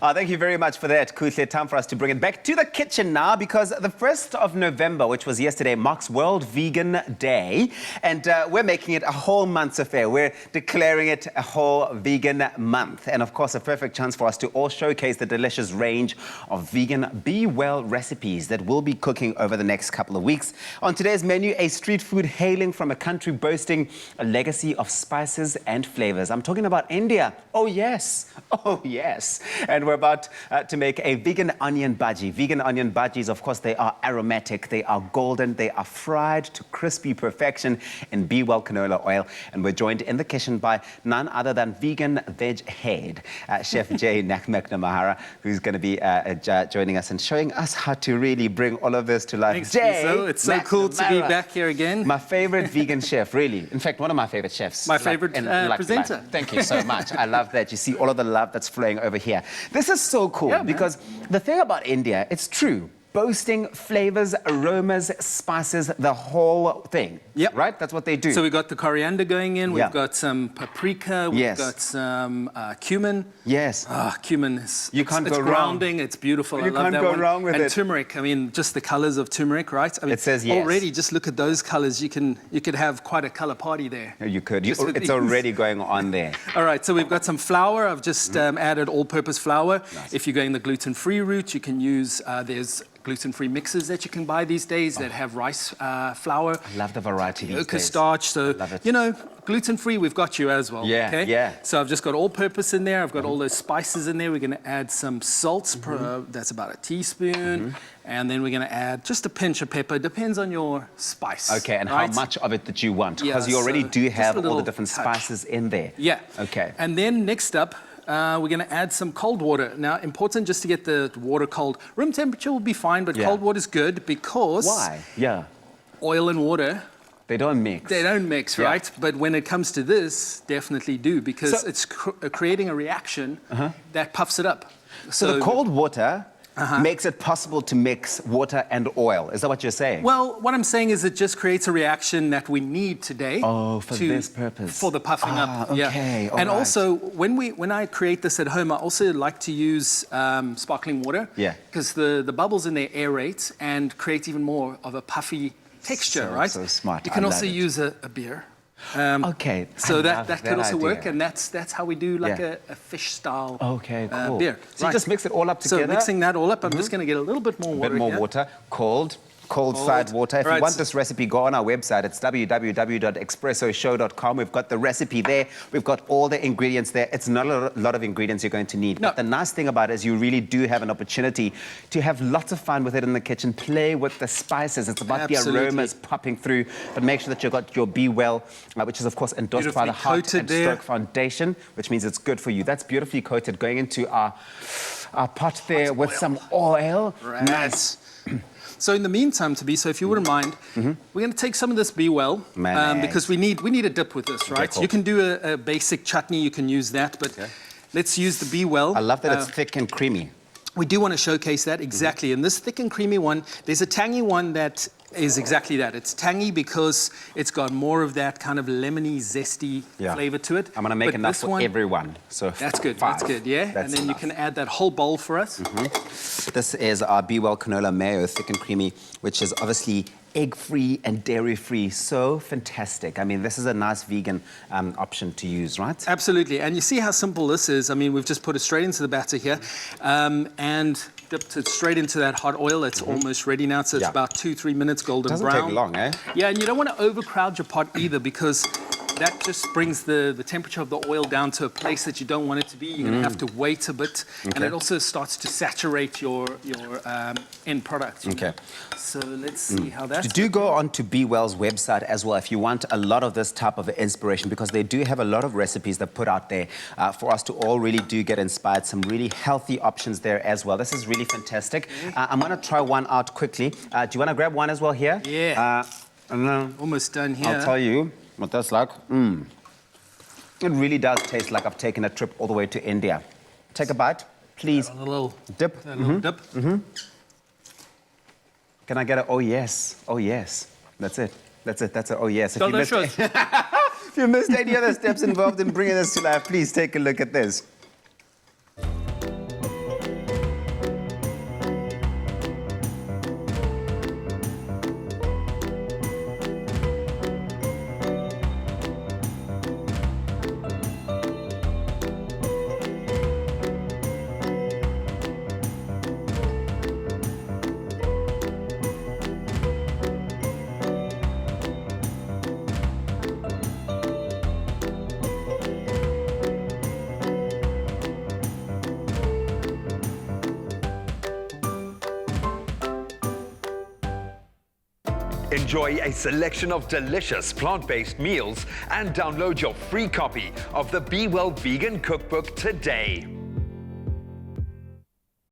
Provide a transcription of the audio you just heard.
Thank you very much for that, Kuhle. Time for us to bring it back to the kitchen now, because the 1st of November, which was yesterday, marks World Vegan Day. And we're making it a whole month's affair. We're declaring it a whole vegan month. And of course, a perfect chance for us to all showcase the delicious range of vegan BWELL recipes that we'll be cooking over the next couple of weeks. On today's menu, a street food hailing from a country boasting a legacy of spices and flavors. I'm talking about India. Oh, yes. Oh, yes. And we're about to make a vegan onion bhaji. Vegan onion bhajis, of course, they are aromatic, they are golden, they are fried to crispy perfection in BWELL canola oil. And we're joined in the kitchen by none other than vegan veg head, Chef Jay McNamara, who's going to be joining us and showing us how to really bring all of this to life. Thanks, Jay, it's so cool to be back here again. My favorite vegan chef, really. In fact, one of my favorite chefs. My favorite presenter. Thank you so much. I love that. You see all of the love that's flowing over here. This is so cool because the thing about India, it's true. Boasting flavors, aromas, spices, the whole thing. Yep. Right? That's what they do. So we've got the coriander going in, we've got some paprika, we've got some cumin. Yes. Cumin is you can't go grounding, it's beautiful. You I love can't that go one. wrong with it. And turmeric, I mean, just the colors of turmeric, right? I mean, it says yes. Already, just look at those colors, you could have quite a color party there. You could. It's already going on there. All right, so we've got some flour. I've just added all-purpose flour. Nice. If you're going the gluten-free route, you can use, there's gluten-free mixes that you can buy these days that have rice flour. I love the variety these days. Starch, so, you know, gluten-free, we've got you as well. Yeah, okay? yeah. So I've just got all-purpose in there. I've got all those spices in there. We're going to add some salts. That's about a teaspoon. And then we're going to add just a pinch of pepper. Depends on your spice. Okay, and how much of it that you want? Because you already do have all the different spices in there. Yeah. Okay. And then next up, we're going to add some cold water. Now, important just to get the water cold. Room temperature will be fine, but cold water is good because... Why? Yeah. Oil and water... They don't mix. They don't mix, right? But when it comes to this, definitely do, because it's creating a reaction that puffs it up. So the cold water... makes it possible to mix water and oil. Is that what you're saying? Well, what I'm saying is it just creates a reaction that we need today. Oh, for this purpose. For the puffing up. Okay, and also, when I create this at home, I also like to use sparkling water. Yeah. Because the bubbles in there aerate and create even more of a puffy texture, right? So smart. You can also use a beer. Okay. So that could also work, and that's how we do like a fish style cool. beer. So you just mix it all up together? So mixing that all up, I'm just going to get a little bit more water. A bit more water, cold side water. If you want this recipe, go on our website. It's www.expressoshow.com. We've got the recipe there. We've got all the ingredients there. It's not a lot of ingredients you're going to need. No. But the nice thing about it is you really do have an opportunity to have lots of fun with it in the kitchen. Play with the spices. It's about the aromas popping through. But make sure that you've got your BWELL, which is, of course, endorsed by the Heart and Stroke Foundation, which means it's good for you. That's beautifully coated. Going into our pot there with some oil. Right. Nice. So in the meantime, so if you wouldn't mind, we're going to take some of this BWELL because we need a dip with this, right? Cool. You can do a basic chutney, you can use that, but let's use the BWELL. I love that it's thick and creamy. We do want to showcase that, exactly. And this thick and creamy one, there's a tangy one that is exactly that. It's tangy because it's got more of that kind of lemony, zesty flavor to it. I'm going to make enough for everyone. So that's good, that's good, yeah? And then you can add that whole bowl for us. This is our BWELL canola mayo, thick and creamy, which is obviously egg-free and dairy-free. So fantastic. I mean, this is a nice vegan option to use, right? Absolutely. And you see how simple this is. I mean, we've just put it straight into the batter here and dipped it straight into that hot oil. It's almost ready now. So it's about 2-3 minutes golden brown. Doesn't take long, eh? Yeah, and you don't want to overcrowd your pot either because that just brings the temperature of the oil down to a place that you don't want it to be. You're going to have to wait a bit. And it also starts to saturate your end product. Okay. So let's see how that's... Do go on to BWELL's website as well if you want a lot of this type of inspiration, because they do have a lot of recipes that put out there for us to all really do get inspired. Some really healthy options there as well. This is really fantastic. I'm going to try one out quickly. Do you want to grab one as well here? Yeah. Almost done here. I'll tell you what that's like. It really does taste like I've taken a trip all the way to India. Take a bite, please. A little dip. A little dip. Can I get a oh yes? Oh yes. That's it. That's it. That's a oh yes. If you missed any other steps involved in bringing this to life, please take a look at this. Enjoy a selection of delicious plant-based meals and download your free copy of the Be Well Vegan Cookbook today.